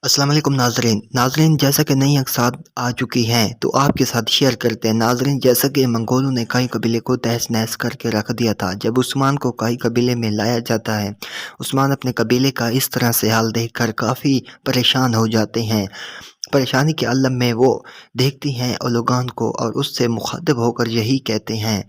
السلام علیکم ناظرین جیسا کہ نئی اقساط آ چکی ہیں تو آپ کے ساتھ شیئر کرتے ہیں ناظرین جیسا کہ منگولوں نے کئی قبیلے کو تہس نہس کر کے رکھ دیا تھا۔ جب عثمان کو کئی قبیلے میں لایا جاتا ہے، عثمان اپنے قبیلے کا اس طرح سے حال دیکھ کر کافی پریشان ہو جاتے ہیں۔ پریشانی کے عالم میں وہ دیکھتی ہیں اولوگان کو اور اس سے مخاطب ہو کر یہی کہتے ہیں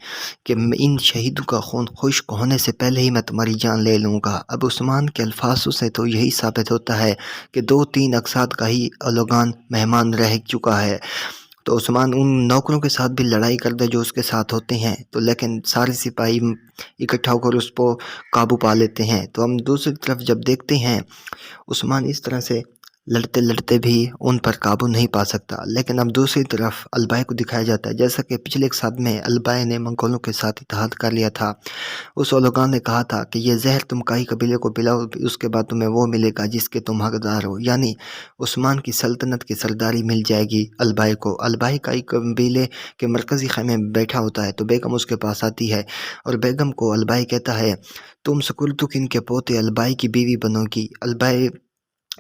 کہ ان شہیدوں کا خون خشک ہونے سے پہلے ہی میں تمہاری جان لے لوں گا۔ اب عثمان کے الفاظ سے تو یہی ثابت ہوتا ہے کہ 2-3 اقساط کا ہی اولوگان مہمان رہ چکا ہے۔ تو عثمان ان نوکروں کے ساتھ بھی لڑائی کر دے جو اس کے ساتھ ہوتے ہیں، تو لیکن سارے سپاہی اکٹھا ہو کر اس کو قابو پا لیتے ہیں۔ تو ہم دوسری طرف جب دیکھتے ہیں عثمان اس طرح سے لڑتے لڑتے بھی ان پر قابو نہیں پا سکتا، لیکن اب دوسری طرف البائی کو دکھایا جاتا ہے جیسا کہ پچھلے ایک ساتھ میں البائی نے منگولوں کے ساتھ اتحاد کر لیا تھا۔ اس اولوگان نے کہا تھا کہ یہ زہر تم کئی قبیلے کو پلاؤ، اس کے بعد تمہیں وہ ملے گا جس کے تم حقدار ہو، یعنی عثمان کی سلطنت کی سرداری مل جائے گی البائی کو۔ البائی کئی قبیلے کے مرکزی خیمے میں بیٹھا ہوتا ہے تو بیگم اس کے پاس آتی ہے اور بیگم کو البائی کہتا ہے تم سکردکن کے پوتے البائی کی بیوی بنو گی۔ البائی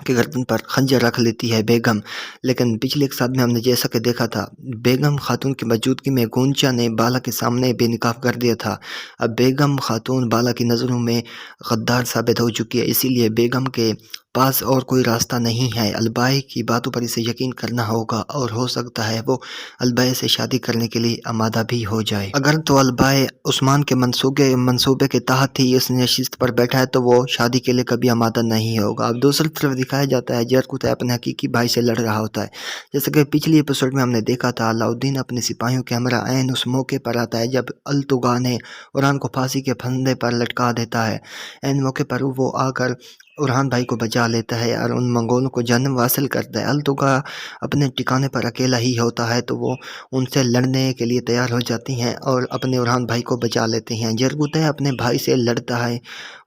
کے گردن پر خنجر رکھ لیتی ہے بیگم، لیکن پچھلے ایک ساتھ میں ہم نے جیسا کہ دیکھا تھا بیگم خاتون کی موجودگی میں گونچا نے بالا کے سامنے بے نقاب کر دیا تھا۔ اب بیگم خاتون بالا کی نظروں میں غدار ثابت ہو چکی ہے، اسی لیے بیگم کے پاس اور کوئی راستہ نہیں ہے، البائی کی باتوں پر اسے یقین کرنا ہوگا اور ہو سکتا ہے وہ البائی سے شادی کرنے کے لیے آمادہ بھی ہو جائے۔ اگر تو البائی عثمان کے منصوبے کے تحت ہی اس نشست پر بیٹھا ہے تو وہ شادی کے لیے کبھی آمادہ نہیں ہوگا۔ اب دوسری طرف دکھایا جاتا ہے جرقوطہ اپنے حقیقی بھائی سے لڑ رہا ہوتا ہے، جیسا کہ پچھلی ایپیسوڈ میں ہم نے دیکھا تھا علاؤدین اپنے سپاہیوں کے ہمراہ عین اس موقع پر آتا ہے جب التگا نے اوران کو پھانسی کے پھندے پر لٹکا دیتا ہے۔ عین موقع پر وہ آ کر اوران بھائی کو بچا لیتا ہے اور ان منگولوں کو جنم حاصل کرتا ہے۔ التگا اپنے ٹھکانے پر اکیلا ہی ہوتا ہے تو وہ ان سے لڑنے کے لیے تیار ہو جاتی ہیں اور اپنے اوران بھائی کو بچا لیتے ہیں۔ جرقوطہ اپنے بھائی سے لڑتا ہے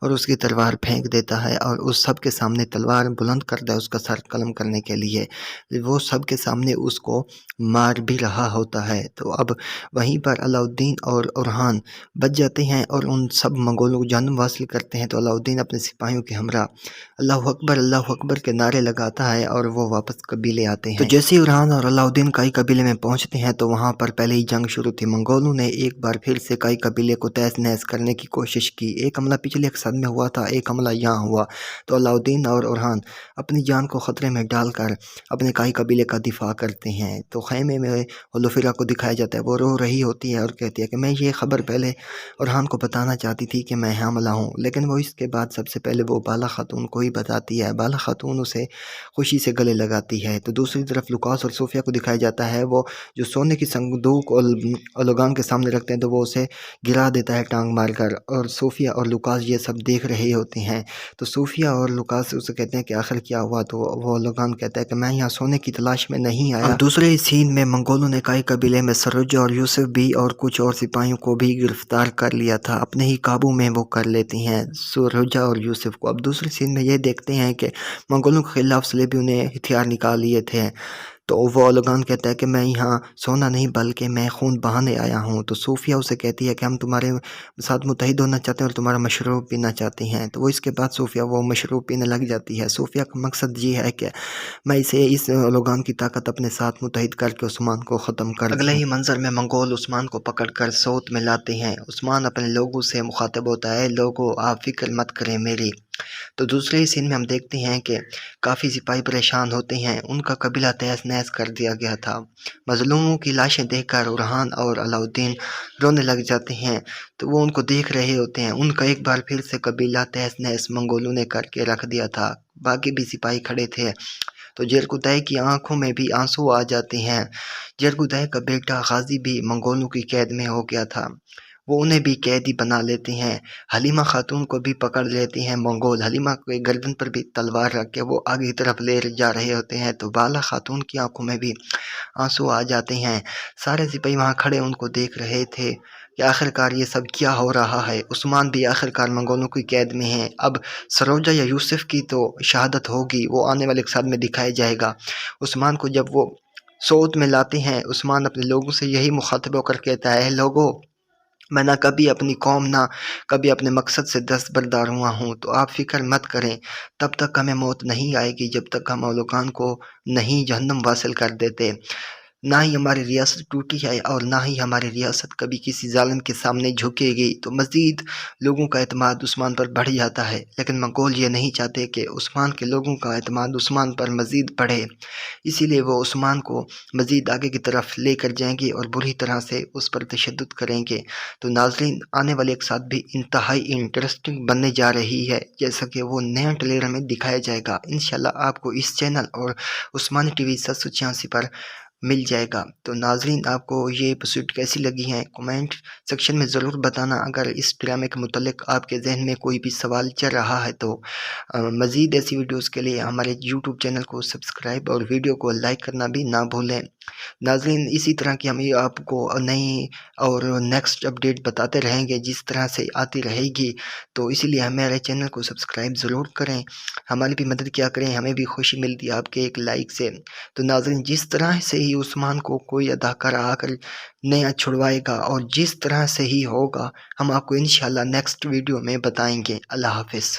اور اس کی تلوار پھینک دیتا ہے اور اس سب کے سامنے تلوار بلند کرتا ہے اس کا سر قلم کرنے کے لیے، وہ سب کے سامنے اس کو مار بھی رہا ہوتا ہے۔ تو اب وہیں پر علاؤدین اور اوران بچ جاتے ہیں اور ان سب منگولوں کو جنم حاصل کرتے ہیں۔ تو علاؤدین اپنے سپاہیوں کے ہمراہ اللہ اکبر کے نعرے لگاتا ہے اور وہ واپس قبیلے آتے ہیں۔ تو جیسے ہی اوران اور علاؤدین کئی قبیلے میں پہنچتے ہیں تو وہاں پر پہلے ہی جنگ شروع تھی۔ منگولوں نے ایک بار پھر سے کئی قبیلے کو تہس نہس کرنے کی کوشش کی۔ ایک حملہ پچھلے ایک صد میں ہوا تھا، ایک حملہ یہاں ہوا، تو علاؤدین اور اوران اپنی جان کو خطرے میں ڈال کر اپنے کئی قبیلے کا دفاع کرتے ہیں۔ تو خیمے میں ہولوفیرا کو دکھایا جاتا ہے، وہ رو رہی ہوتی ہے اور کہتی ہے کہ میں یہ خبر پہلے اوران کو بتانا چاہتی تھی کہ میں حاملہ ہوں، لیکن وہ اس کے بعد سب سے پہلے وہ بالا خاتون کو ہی بتاتی ہے۔ بالا خاتون اسے خوشی سے گلے لگاتی ہے۔ تو دوسری طرف لوکاس اور صوفیہ کو دکھایا جاتا ہے، وہ جو سونے کی صندوق اولوگان کے سامنے رکھتے ہیں تو وہ اسے گرا دیتا ہے ٹانگ مار کر، اور صوفیہ اور لوکاس یہ سب دیکھ رہے ہوتے ہیں۔ تو صوفیہ اور لوکاس اسے کہتے ہیں کہ آخر کیا ہوا، تو وہ اولوگان کہتا ہے کہ میں یہاں سونے کی تلاش میں نہیں آیا۔ اب دوسرے سین میں منگولوں نے کئی قبیلے میں سروجہ اور یوسف بھی اور کچھ اور سپاہیوں کو بھی گرفتار کر لیا تھا، اپنے ہی قابو میں وہ کر لیتی ہیں سروجہ اور یوسف کو۔ اب دوسرے سین میں یہ دیکھتے ہیں کہ منگولوں کے خلاف صلیبیوں نے ہتھیار نکال لیے تھے، تو وہ اولوگان کہتا ہے کہ میں یہاں سونا نہیں بلکہ میں خون بہانے آیا ہوں۔ تو صوفیہ اسے کہتی ہے کہ ہم تمہارے ساتھ متحد ہونا چاہتے ہیں اور تمہارا مشروب پینا چاہتے ہیں۔ تو وہ اس کے بعد صوفیہ وہ مشروب پینے لگ جاتی ہے۔ صوفیہ کا مقصد یہ ہے کہ میں اس اولوگان کی طاقت اپنے ساتھ متحد کر کے عثمان کو ختم کر دوں۔ اگلے ہی منظر میں منگول عثمان کو پکڑ کر سوت میں لاتے ہیں۔ عثمان اپنے لوگوں سے مخاطب ہوتا ہے، لوگوں آپ فکر مت کریں میری۔ تو دوسرے ہی سین میں ہم دیکھتے ہیں کہ کافی سپاہی پریشان ہوتے ہیں، ان کا قبیلہ تہس نہس کر دیا گیا تھا۔ مظلوموں کی لاشیں دیکھ کر اوران اور علاؤدین رونے لگ جاتے ہیں، تو وہ ان کو دیکھ رہے ہوتے ہیں، ان کا ایک بار پھر سے قبیلہ تہس نہس منگولوں نے کر کے رکھ دیا تھا۔ باقی بھی سپاہی کھڑے تھے تو جرقوطہ کی آنکھوں میں بھی آنسو آ جاتے ہیں۔ جرقوطہ کا بیٹا غازی بھی منگولوں کی قید میں ہو گیا تھا، وہ انہیں بھی قیدی بنا لیتے ہیں۔ حلیمہ خاتون کو بھی پکڑ لیتے ہیں منگول، حلیمہ کے گردن پر بھی تلوار رکھ کے وہ آگے کی طرف لے جا رہے ہوتے ہیں، تو بالا خاتون کی آنکھوں میں بھی آنسو آ جاتے ہیں۔ سارے سپاہی وہاں کھڑے ان کو دیکھ رہے تھے کہ آخرکار یہ سب کیا ہو رہا ہے، عثمان بھی آخرکار منگولوں کی قید میں ہیں۔ اب سروجہ یا یوسف کی تو شہادت ہوگی، وہ آنے والے اقساط میں دکھایا جائے گا۔ عثمان کو جب وہ سوت میں لاتے ہیں، عثمان اپنے لوگوں سے یہی مخاطب ہو کر کہتا ہے، لوگوں میں نہ کبھی اپنی قوم نہ کبھی اپنے مقصد سے دستبردار ہوا ہوں، تو آپ فکر مت کریں، تب تک ہمیں موت نہیں آئے گی جب تک ہم اولوکان کو نہیں جہنم واصل کر دیتے۔ نہ ہی ہماری ریاست ٹوٹی ہے اور نہ ہی ہماری ریاست کبھی کسی ظالم کے سامنے جھکے گی، تو مزید لوگوں کا اعتماد عثمان پر بڑھ جاتا ہے، لیکن منگول یہ نہیں چاہتے کہ عثمان کے لوگوں کا اعتماد عثمان پر مزید بڑھے، اسی لیے وہ عثمان کو مزید آگے کی طرف لے کر جائیں گے اور بری طرح سے اس پر تشدد کریں گے۔ تو ناظرین، آنے والے ایک ساتھ بھی انتہائی انٹرسٹنگ بننے جا رہی ہے، جیسا کہ وہ نیا ٹریلر میں دکھایا جائے گا۔ انشاءاللہ آپ کو اس چینل اور عثمانی ٹی وی 786 پر مل جائے گا۔ تو ناظرین، آپ کو یہ ایپیسوڈ کیسی لگی ہیں کومنٹ سیکشن میں ضرور بتانا۔ اگر اس ڈرامے کے متعلق آپ کے ذہن میں کوئی بھی سوال چل رہا ہے تو مزید ایسی ویڈیوز کے لیے ہمارے یوٹیوب چینل کو سبسکرائب اور ویڈیو کو لائک کرنا بھی نہ بھولیں۔ ناظرین، اسی طرح کی ہم آپ کو نئی اور نیکسٹ اپڈیٹ بتاتے رہیں گے جس طرح سے آتی رہے گی، تو اسی لیے ہمارے چینل کو سبسکرائب ضرور کریں، ہماری بھی مدد کیا کریں، ہمیں بھی خوشی ملتی ہے آپ کے ایک لائک سے۔ تو ناظرین، جس طرح سے ہی عثمان کو کوئی اداکار آ کر نیا چھڑوائے گا اور جس طرح سے ہی ہوگا، ہم آپ کو انشاءاللہ نیکسٹ ویڈیو میں بتائیں گے۔ اللہ حافظ۔